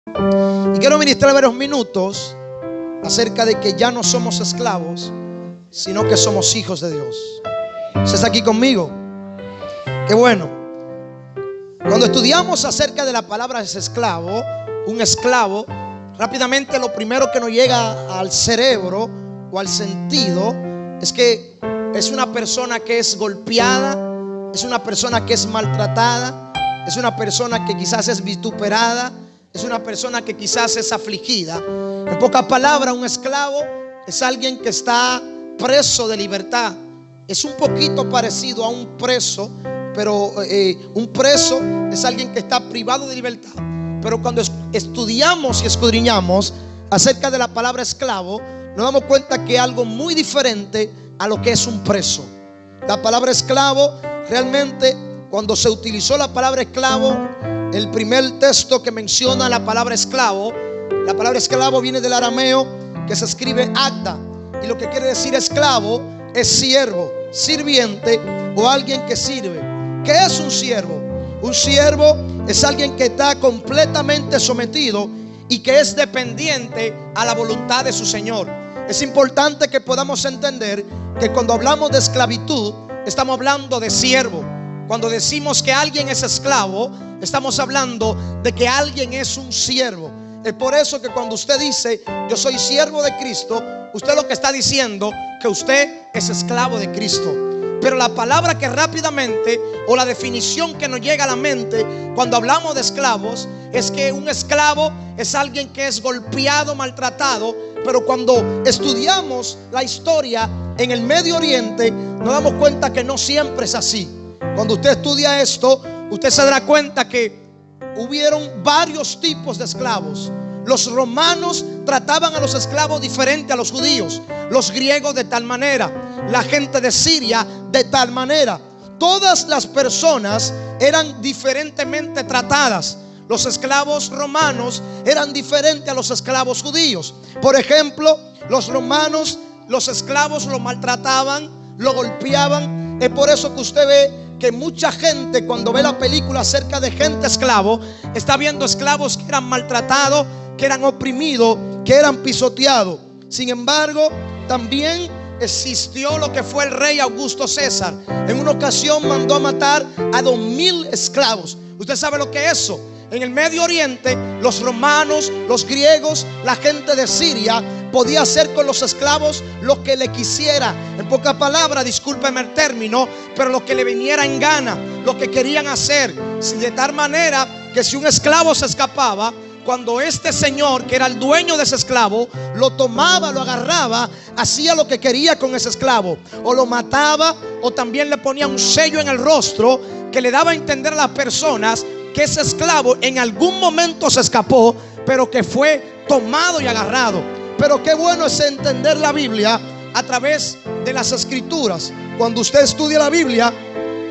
Y quiero ministrar varios minutos acerca de que ya no somos esclavos, sino que somos hijos de Dios. ¿Usted está aquí conmigo? Qué bueno. Cuando estudiamos acerca de la palabra esclavo, un esclavo, rápidamente lo primero que nos llega al cerebro o al sentido es que es una persona que es golpeada, es una persona que es maltratada, es una persona que quizás es vituperada, es una persona que quizás es afligida. En pocas palabras, un esclavo es alguien que está preso de libertad. Es un poquito parecido a un preso, pero un preso es alguien que está privado de libertad. Pero cuando estudiamos y escudriñamos acerca de la palabra esclavo, nos damos cuenta que es algo muy diferente a lo que es un preso. La palabra esclavo, realmente, cuando se utilizó la palabra esclavo, el primer texto que menciona la palabra esclavo viene del arameo, que se escribe agda, y lo que quiere decir esclavo es siervo, sirviente o alguien que sirve. ¿Qué es un siervo? Un siervo es alguien que está completamente sometido y que es dependiente a la voluntad de su Señor. Es importante que podamos entender que cuando hablamos de esclavitud, estamos hablando de siervo. Cuando decimos que alguien es esclavo, estamos hablando de que alguien es un siervo. Es por eso que cuando usted dice yo soy siervo de Cristo, usted lo que está diciendo que usted es esclavo de Cristo. Pero la palabra que rápidamente, o la definición que nos llega a la mente cuando hablamos de esclavos, es que un esclavo es alguien que es golpeado, maltratado. Pero cuando estudiamos la historia en el Medio Oriente, nos damos cuenta que no siempre es así. Cuando usted estudia esto, usted se dará cuenta que hubieron varios tipos de esclavos. Los romanos trataban a los esclavos diferente a los judíos, los griegos de tal manera, la gente de Siria de tal manera. Todas las personas eran diferentemente tratadas. Los esclavos romanos eran diferentes a los esclavos judíos. Por ejemplo, los romanos, los esclavos lo maltrataban, lo golpeaban. Es por eso que usted ve que mucha gente, cuando ve la película acerca de gente esclavo, está viendo esclavos que eran maltratados, que eran oprimidos, que eran pisoteados. Sin embargo, también existió lo que fue el rey Augusto César. En una ocasión mandó a matar a 2000 esclavos. Usted sabe lo que es eso. En el Medio Oriente, los romanos, los griegos, la gente de Siria podía hacer con los esclavos lo que le quisiera. En pocas palabras, discúlpeme el término, pero lo que le viniera en gana, lo que querían hacer. De tal manera que si un esclavo se escapaba, cuando este señor, que era el dueño de ese esclavo, lo tomaba, lo agarraba, hacía lo que quería con ese esclavo. O lo mataba, o también le ponía un sello en el rostro que le daba a entender a las personas que ese esclavo en algún momento se escapó, pero que fue tomado y agarrado. Pero qué bueno es entender la Biblia a través de las escrituras. Cuando usted estudia la Biblia,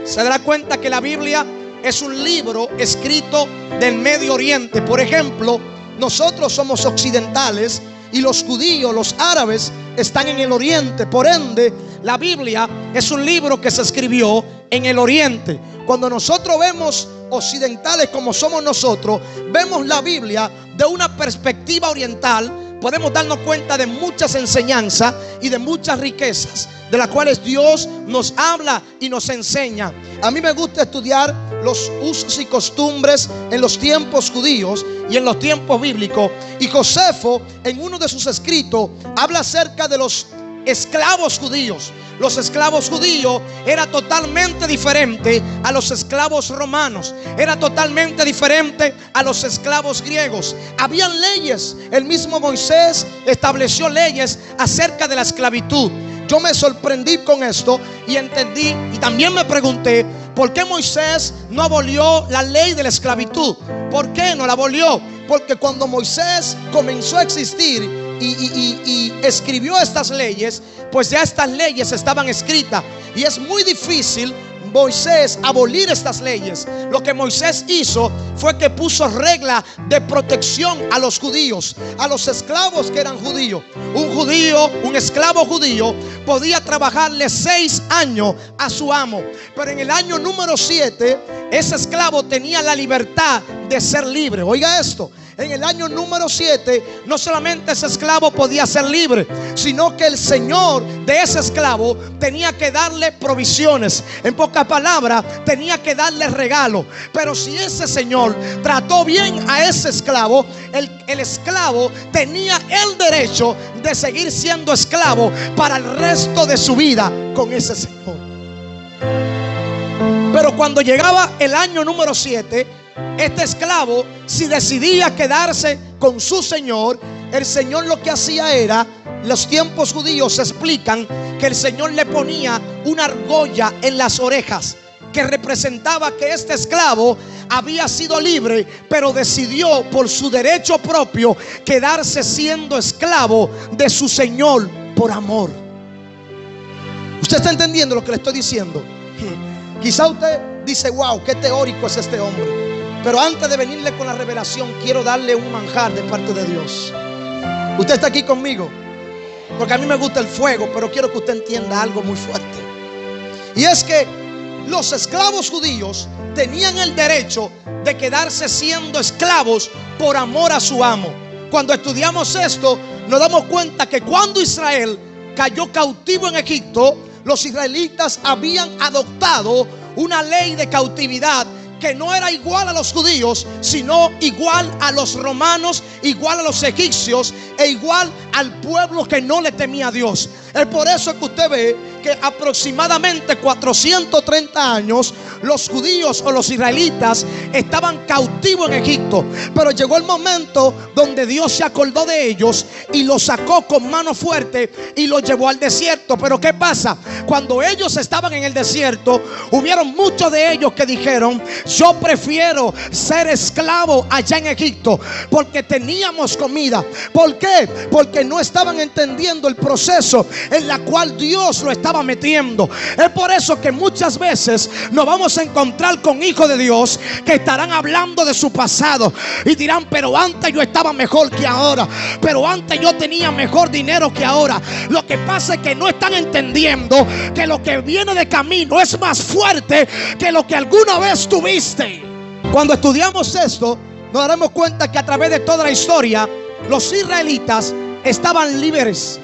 se dará cuenta que la Biblia es un libro escrito del Medio Oriente. Por ejemplo, nosotros somos occidentales y los judíos, los árabes, están en el oriente. Por ende, la Biblia es un libro que se escribió en el oriente. Cuando nosotros vemos occidentales como somos nosotros, vemos la Biblia de una perspectiva oriental, podemos darnos cuenta de muchas enseñanzas y de muchas riquezas de las cuales Dios nos habla y nos enseña. A mí me gusta estudiar los usos y costumbres en los tiempos judíos y en los tiempos bíblicos. Y Josefo, en uno de sus escritos, habla acerca de los esclavos judíos. Los esclavos judíos era totalmente diferente a los esclavos romanos, era totalmente diferente a los esclavos griegos. Habían leyes. El mismo Moisés estableció leyes acerca de la esclavitud. Yo me sorprendí con esto y entendí, y también me pregunté ¿por qué Moisés no abolió la ley de la esclavitud? ¿Por qué no la abolió? Porque cuando Moisés comenzó a existir y escribió estas leyes, pues ya estas leyes estaban escritas. Y es muy difícil Moisés abolir estas leyes. Lo que Moisés hizo fue que puso regla de protección a los judíos, a los esclavos que eran judíos. Un esclavo judío podía trabajarle 6 años a su amo, pero en el año número 7 ese esclavo tenía la libertad de ser libre. Oiga esto, en el año número 7, no solamente ese esclavo podía ser libre, sino que el señor de ese esclavo tenía que darle provisiones. En pocas palabras, tenía que darle regalo. Pero si ese señor trató bien a ese esclavo, el esclavo tenía el derecho de seguir siendo esclavo para el resto de su vida con ese señor. Pero cuando llegaba el año número 7, este esclavo, si decidía quedarse con su señor, el señor lo que hacía era, los tiempos judíos explican que el señor le ponía una argolla en las orejas, que representaba que este esclavo había sido libre, pero decidió por su derecho propio quedarse siendo esclavo de su señor por amor. ¿Usted está entendiendo lo que le estoy diciendo? Quizá usted dice: wow, qué teórico es este hombre. Pero antes de venirle con la revelación, quiero darle un manjar de parte de Dios. Usted está aquí conmigo, porque a mí me gusta el fuego, pero quiero que usted entienda algo muy fuerte. Y es que los esclavos judíos tenían el derecho de quedarse siendo esclavos por amor a su amo. Cuando estudiamos esto, nos damos cuenta que cuando Israel cayó cautivo en Egipto, los israelitas habían adoptado una ley de cautividad que no era igual a los judíos, sino igual a los romanos, igual a los egipcios e igual al pueblo que no le temía a Dios. Es por eso que usted ve que aproximadamente 430 años los judíos o los israelitas estaban cautivos en Egipto. Pero llegó el momento donde Dios se acordó de ellos y los sacó con mano fuerte y los llevó al desierto. Pero ¿qué pasa? Cuando ellos estaban en el desierto, hubieron muchos de ellos que dijeron: yo prefiero ser esclavo allá en Egipto, porque teníamos comida. ¿Por qué? Porque no estaban entendiendo el proceso en la cual Dios lo estaba metiendo. Es por eso que muchas veces nos vamos a encontrar con hijos de Dios que estarán hablando de su pasado y dirán: pero antes yo estaba mejor que ahora, pero antes yo tenía mejor dinero que ahora. Lo que pasa es que no están entendiendo que lo que viene de camino es más fuerte que lo que alguna vez tuviste. Cuando estudiamos esto, nos daremos cuenta que a través de toda la historia, los israelitas estaban libres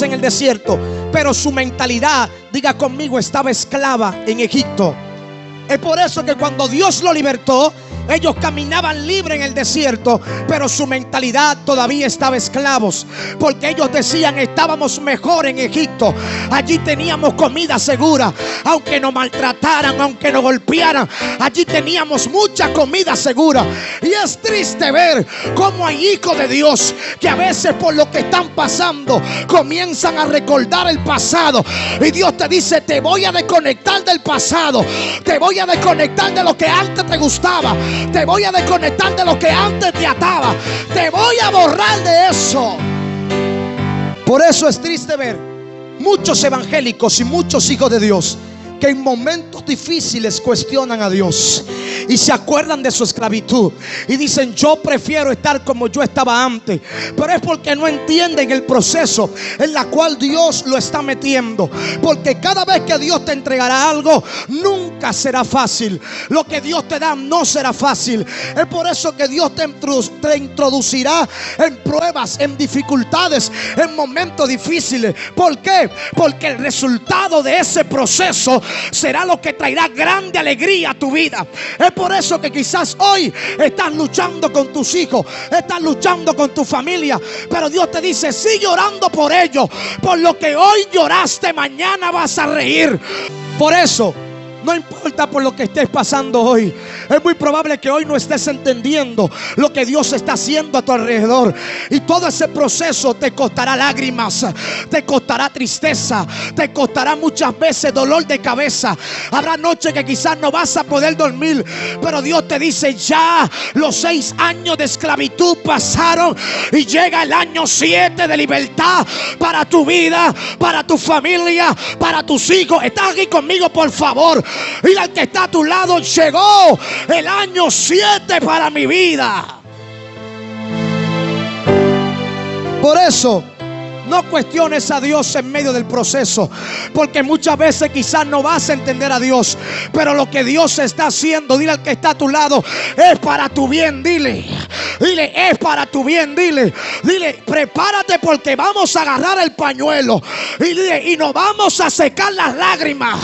en el desierto, pero su mentalidad, diga conmigo, estaba esclava en Egipto. Es por eso que cuando Dios lo libertó, ellos caminaban libre en el desierto, pero su mentalidad todavía estaba esclavos, porque ellos decían: estábamos mejor en Egipto, allí teníamos comida segura, aunque nos maltrataran, aunque nos golpearan, allí teníamos mucha comida segura. Y es triste ver cómo hay hijos de Dios que a veces por lo que están pasando comienzan a recordar el pasado, y Dios te dice: te voy a desconectar del pasado, te voy a desconectar de lo que antes te gustaba, te voy a desconectar de lo que antes te ataba, te voy a borrar de eso. Por eso es triste ver muchos evangélicos y muchos hijos de Dios que en momentos difíciles cuestionan a Dios y se acuerdan de su esclavitud y dicen: yo prefiero estar como yo estaba antes. Pero es porque no entienden el proceso en la cual Dios lo está metiendo, porque cada vez que Dios te entregará algo, nunca será fácil. Lo que Dios te da no será fácil. Es por eso que Dios te introducirá en pruebas, en dificultades, en momentos difíciles. ¿Por qué? Porque el resultado de ese proceso será lo que traerá grande alegría a tu vida. Es por eso que quizás hoy estás luchando con tus hijos, estás luchando con tu familia, pero Dios te dice: sigue orando por ellos. Por lo que hoy lloraste, mañana vas a reír. Por eso, no importa por lo que estés pasando hoy, es muy probable que hoy no estés entendiendo lo que Dios está haciendo a tu alrededor. Y todo ese proceso te costará lágrimas, te costará tristeza, te costará muchas veces dolor de cabeza. Habrá noches que quizás no vas a poder dormir, pero Dios te dice: ya los 6 años de esclavitud pasaron y llega el año 7 de libertad para tu vida, para tu familia, para tus hijos. ¿Estás aquí conmigo, por favor? Y al que está a tu lado: llegó el año 7 para mi vida. Por eso No cuestiones a Dios en medio del proceso, porque muchas veces quizás no vas a entender a Dios, pero lo que Dios está haciendo, dile al que está a tu lado, es para tu bien. Dile, es para tu bien. Dile, prepárate, porque vamos a agarrar el pañuelo y nos vamos a secar las lágrimas.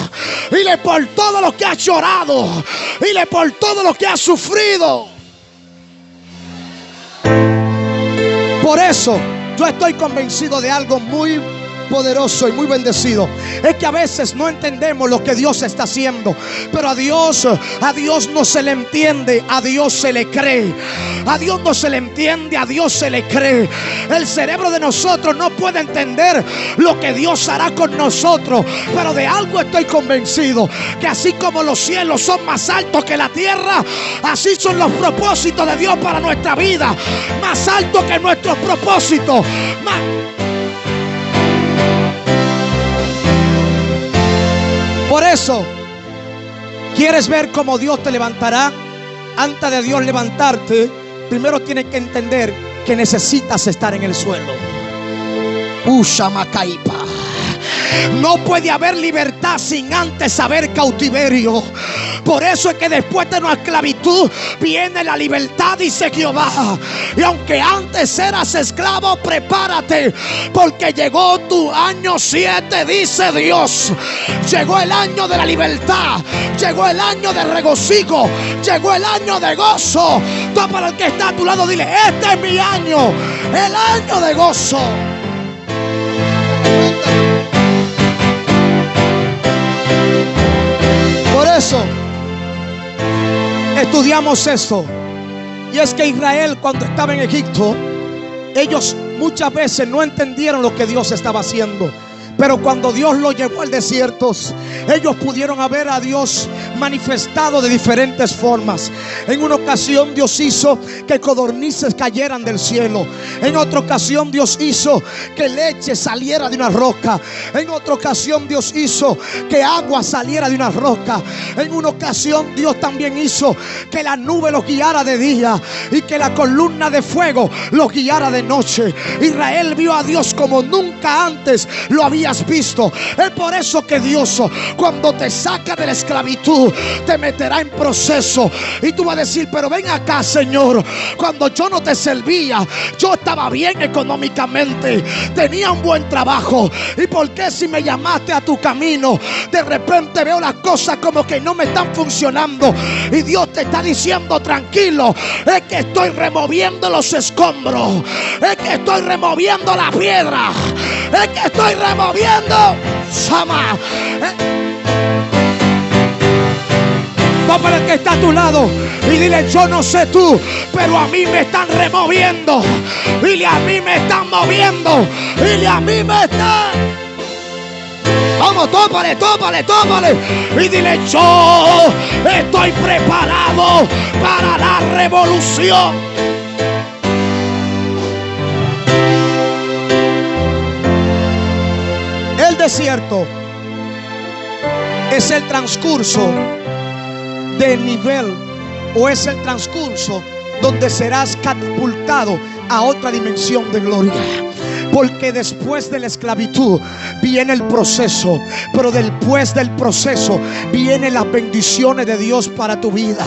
Dile, por todo lo que has llorado, dile, por todo lo que has sufrido. Por eso yo estoy convencido de algo muy poderoso y muy bendecido. Es que a veces no entendemos lo que Dios está haciendo, pero a Dios no se le entiende, a Dios se le cree. A Dios no se le entiende, a Dios se le cree. El cerebro de nosotros no puede entender lo que Dios hará con nosotros, pero de algo estoy convencido, que así como los cielos son más altos que la tierra, así son los propósitos de Dios para nuestra vida, más altos que nuestros propósitos. Por eso, ¿quieres ver cómo Dios te levantará? Antes de Dios levantarte, primero tienes que entender que necesitas estar en el suelo. Ushamakaipa. No puede haber libertad sin antes haber cautiverio. Por eso es que después de una esclavitud viene la libertad, dice Jehová. Y aunque antes eras esclavo, prepárate, porque llegó tu año 7, dice Dios. Llegó el año de la libertad, llegó el año de regocijo, llegó el año de gozo. Tú, para el que está a tu lado, dile, este es mi año, el año de gozo. Por eso estudiamos esto. Y es que Israel, cuando estaba en Egipto, ellos muchas veces no entendieron lo que Dios estaba haciendo. Pero cuando Dios los llevó al desierto, ellos pudieron ver a Dios manifestado de diferentes formas. En una ocasión Dios hizo que codornices cayeran del cielo. En otra ocasión Dios hizo que leche saliera de una roca. En otra ocasión Dios hizo que agua saliera de una roca. En una ocasión Dios también hizo que la nube los guiara de día y que la columna de fuego los guiara de noche. Israel vio a Dios como nunca antes lo había visto. Es por eso que Dios, cuando te saca de la esclavitud, te meterá en proceso. Y tú vas a decir, pero ven acá, Señor, cuando yo no te servía, yo estaba bien económicamente, tenía un buen trabajo. ¿Y por qué si me llamaste a tu camino, de repente veo las cosas como que no me están funcionando? Y Dios te está diciendo, tranquilo, es que estoy removiendo los escombros, es que estoy removiendo la piedra, es que estoy removiendo Sama. Va para el que está a tu lado y dile, yo no sé tú, pero a mí me están removiendo. Dile, a mí me están moviendo. Dile, a mí me están. Vamos, tópale. Y dile, yo estoy preparado para la revolución. El desierto es el transcurso de nivel, o es el transcurso donde serás catapultado a otra dimensión de gloria. Porque después de la esclavitud viene el proceso, pero después del proceso vienen las bendiciones de Dios para tu vida.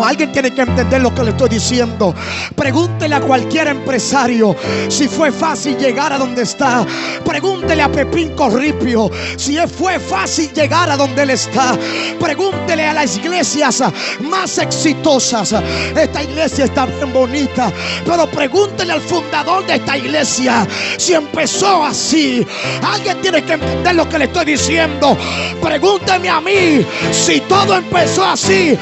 Alguien tiene que entender lo que le estoy diciendo. Pregúntele a cualquier empresario si fue fácil llegar a donde está. Pregúntele a Pepín Corripio si fue fácil llegar a donde él está. Pregúntele a las iglesias más exitosas. Esta iglesia está bien bonita, pero pregúntele al fundador de esta iglesia si empezó así. Alguien tiene que entender lo que le estoy diciendo. Pregúnteme a mí si todo empezó así.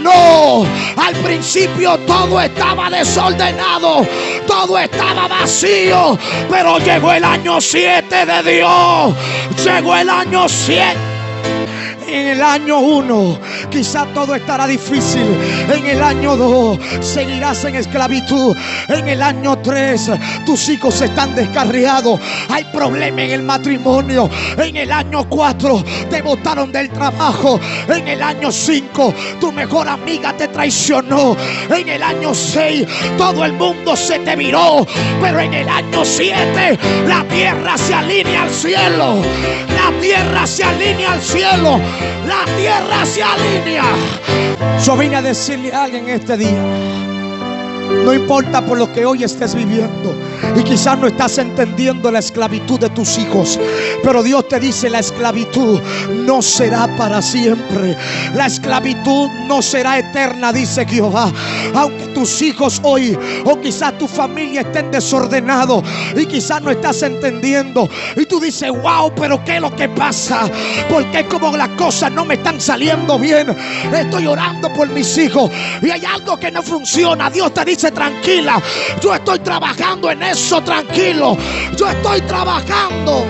No, al principio todo estaba desordenado, todo estaba vacío, pero llegó el año 7 de Dios. Llegó el año 7. En el año 1 quizá todo estará difícil. En el año 2 seguirás en esclavitud. En el año 3 tus hijos están descarriados. Hay problema en el matrimonio. En el año 4 te botaron del trabajo. En el año 5 tu mejor amiga te traicionó. En el año 6 todo el mundo se te viró. Pero en el año 7 la tierra se alinea al cielo. La tierra se alinea al cielo. La tierra se alinea. Yo vine a decirle a alguien este día: no importa por lo que hoy estés viviendo, y quizás no estás entendiendo la esclavitud de tus hijos, pero Dios te dice: la esclavitud no será para siempre. La esclavitud no será eterna, dice Jehová. Aunque tus hijos hoy, o quizás tu familia, estén desordenados y quizás no estás entendiendo, y tú dices: wow, pero ¿qué es lo que pasa? Porque como las cosas no me están saliendo bien, estoy orando por mis hijos y hay algo que no funciona. Dios te dice: tranquila, yo estoy trabajando en eso, tranquilo, yo estoy trabajando.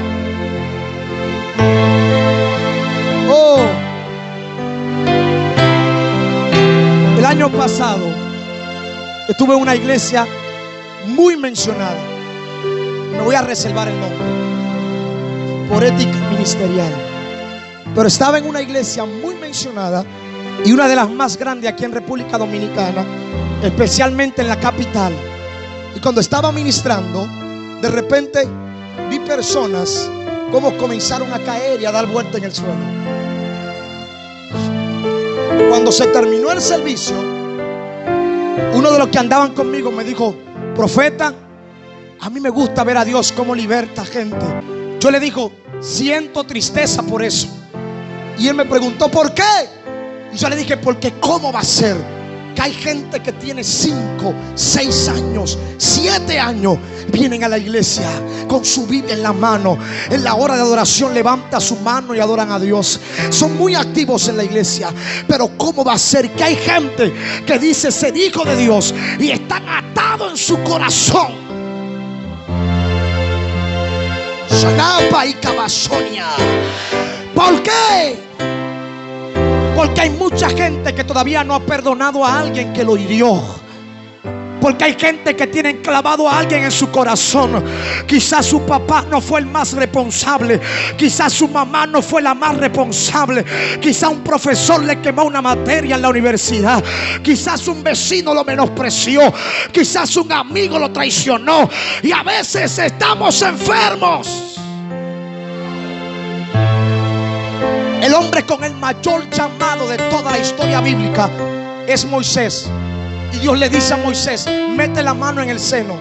Oh, el año pasado estuve en una iglesia muy mencionada. Me voy a reservar el nombre por ética ministerial, pero estaba en una iglesia muy mencionada y una de las más grandes aquí en República Dominicana, especialmente en la capital. Y cuando estaba ministrando, de repente vi personas como comenzaron a caer y a dar vuelta en el suelo. Cuando se terminó el servicio, uno de los que andaban conmigo me dijo: profeta, a mí me gusta ver a Dios cómo liberta gente. Yo le digo: siento tristeza por eso. Y él me preguntó: ¿por qué? Y yo le dije: porque ¿cómo va a ser que hay gente que tiene 5, 6 años, 7 años, vienen a la iglesia con su Biblia en la mano, en la hora de adoración levanta su mano y adoran a Dios, son muy activos en la iglesia, pero cómo va a ser que hay gente que dice ser hijo de Dios y están atados en su corazón? Shanapa y Cabasonia. ¿Por qué? Porque hay mucha gente que todavía no ha perdonado a alguien que lo hirió. Porque hay gente que tiene clavado a alguien en su corazón. Quizás su papá no fue el más responsable. Quizás su mamá no fue la más responsable. Quizás un profesor le quemó una materia en la universidad. Quizás un vecino lo menospreció. Quizás un amigo lo traicionó. Y a veces estamos enfermos. El hombre con el mayor llamado de toda la historia bíblica es Moisés. Y Dios le dice a Moisés: mete la mano en el seno.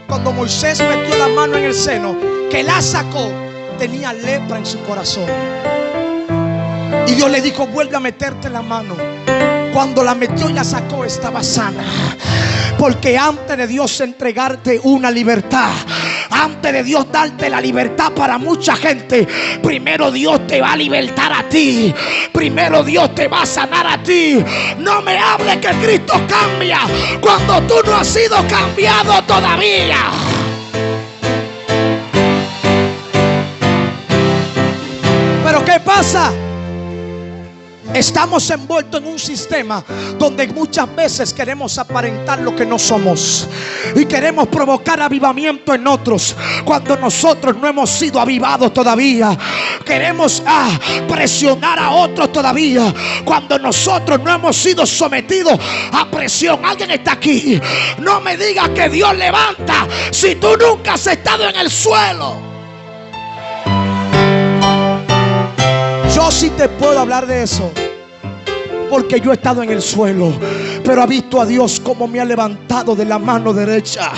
Cuando Moisés metió la mano en el seno, que la sacó, tenía lepra en su corazón. Y Dios le dijo: vuelve a meterte la mano. Cuando la metió y la sacó, estaba sana. Porque antes de Dios entregarte una libertad, antes de Dios darte la libertad para mucha gente, primero Dios te va a libertar a ti. Primero Dios te va a sanar a ti. No me hables que Cristo cambia cuando tú no has sido cambiado todavía. Pero ¿qué pasa? Estamos envueltos en un sistema donde muchas veces queremos aparentar lo que no somos y queremos provocar avivamiento en otros cuando nosotros no hemos sido avivados todavía. Queremos presionar a otros todavía cuando nosotros no hemos sido sometidos a presión. Alguien está aquí. No me digas que Dios levanta si tú nunca has estado en el suelo. Yo sí te puedo hablar de eso, porque yo he estado en el suelo, pero he visto a Dios como me ha levantado de la mano derecha.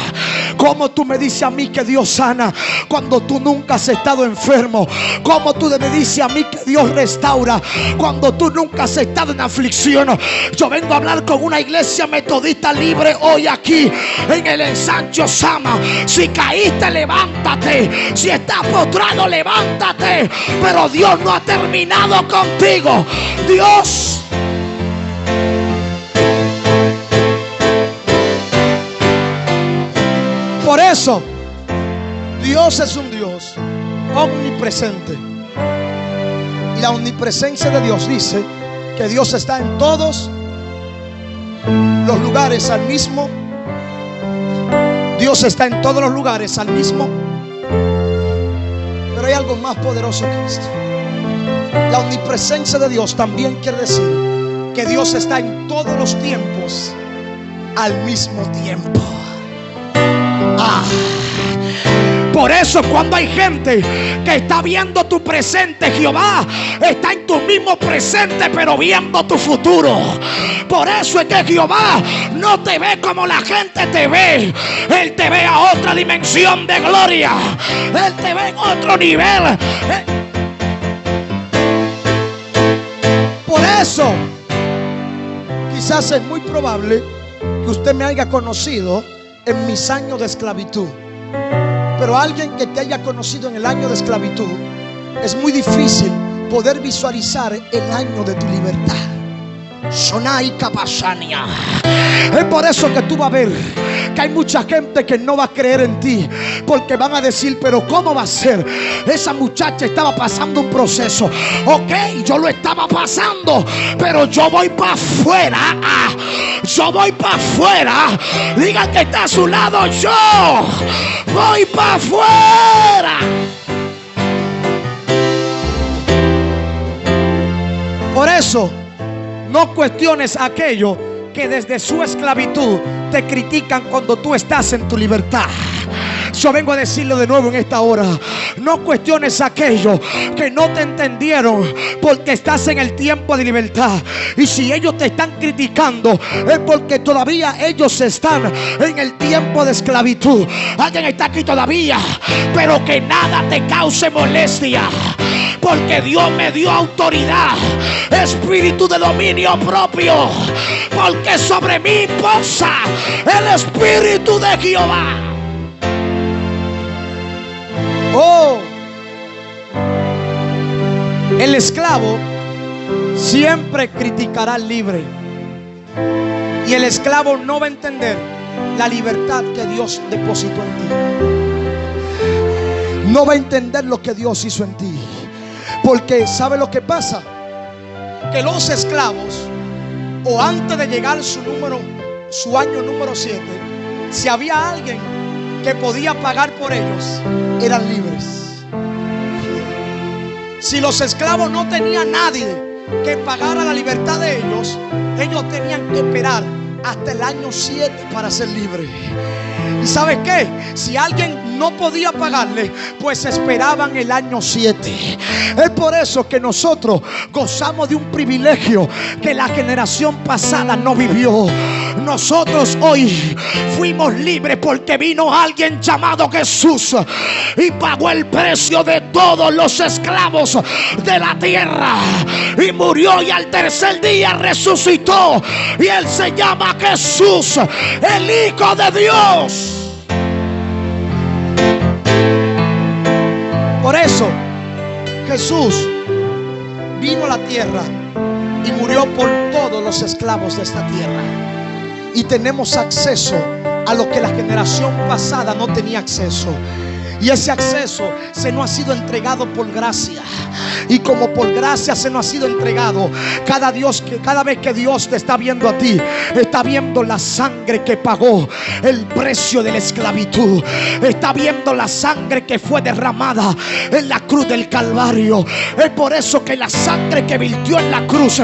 Como tú me dices a mí que Dios sana cuando tú nunca has estado enfermo. Como tú me dices a mí que Dios restaura cuando tú nunca has estado en aflicción. Yo vengo a hablar con una iglesia metodista libre hoy aquí en el ensanche Osama. Si caíste, levántate. Si estás postrado, levántate. Pero Dios no ha terminado contigo. Dios Por eso, Dios es un Dios omnipresente. la omnipresencia de Dios dice que Dios está en todos los lugares al mismo. Dios está en todos los lugares al mismo. Pero hay algo más poderoso que esto. La omnipresencia de Dios también quiere decir que Dios está en todos los tiempos al mismo tiempo. Por eso cuando hay gente que está viendo tu presente, Jehová está en tu mismo presente, pero viendo tu futuro. Por eso es que Jehová no te ve como la gente te ve. Él te ve a otra dimensión de gloria. Él te ve en otro nivel. Por eso quizás es muy probable que usted me haya conocido en mis años de esclavitud. Pero alguien que te haya conocido en el año de esclavitud, es muy difícil poder visualizar el año de tu libertad. Sonai Kapashania. Es por eso que tú vas a ver que hay mucha gente que no va a creer en ti, porque van a decir: pero ¿cómo va a ser? Esa muchacha estaba pasando un proceso. Ok, yo lo estaba pasando, pero yo voy para afuera. Yo voy para afuera. Digan que está a su lado: yo voy para afuera. Por eso no cuestiones a aquello que desde su esclavitud te critican cuando tú estás en tu libertad. Yo vengo a decirlo de nuevo en esta hora: no cuestiones a aquellos que no te entendieron, porque estás en el tiempo de libertad. Y si ellos te están criticando, es porque todavía ellos están en el tiempo de esclavitud. Alguien está aquí todavía, pero que nada te cause molestia, porque Dios me dio autoridad, espíritu de dominio propio, porque sobre mí posa el espíritu de Jehová. Oh, el esclavo siempre criticará al libre, y el esclavo no va a entender la libertad que Dios depositó en ti. No va a entender lo que Dios hizo en ti, porque ¿sabe lo que pasa? Que los esclavos, o antes de llegar su año número 7, si había alguien que podía pagar por ellos, eran libres. Si los esclavos no tenían nadie que pagara la libertad de ellos, ellos tenían que esperar hasta el año 7 para ser libres. ¿Y sabes qué? Si alguien no podía pagarle, pues esperaban el año 7. Es por eso que nosotros gozamos de un privilegio que la generación pasada no vivió. Nosotros hoy fuimos libres porque vino alguien llamado Jesús y pagó el precio de todos los esclavos de la tierra, y murió y al tercer día resucitó, y él se llama Jesús, el Hijo de Dios. Por eso Jesús vino a la tierra y murió por todos los esclavos de esta tierra, y tenemos acceso a lo que la generación pasada no tenía acceso. Y ese acceso se nos ha sido entregado por gracia. Y como por gracia se nos ha sido entregado, cada vez que Dios te está viendo a ti, está viendo la sangre que pagó el precio de la esclavitud. Está viendo la sangre que fue derramada en la cruz del Calvario. Es por eso que la sangre que virtió en la cruz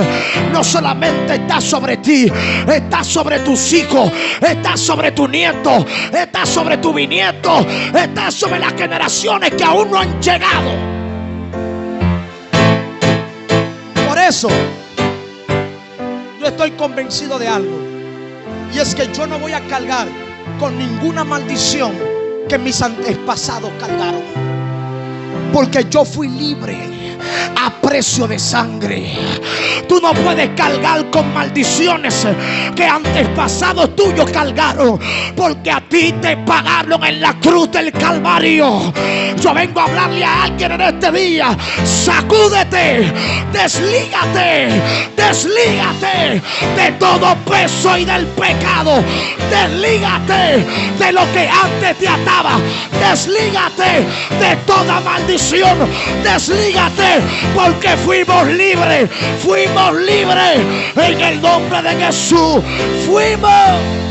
no solamente está sobre ti, está sobre tus hijos, está sobre tu nieto, está sobre tu bisnieto, está sobre las generaciones que aún no han llegado. Por eso yo estoy convencido de algo, y es que yo no voy a cargar con ninguna maldición que mis antepasados cargaron, porque yo fui libre a precio de sangre. Tú no puedes cargar con maldiciones que antepasados tuyos cargaron, porque a ti te pagaron en la cruz del Calvario. Yo vengo a hablarle a alguien en este día: sacúdete, deslígate de todo peso y del pecado. Deslígate de lo que antes te ataba. Deslígate de toda maldición. Deslígate, porque porque fuimos libres en el nombre de Jesús. Fuimos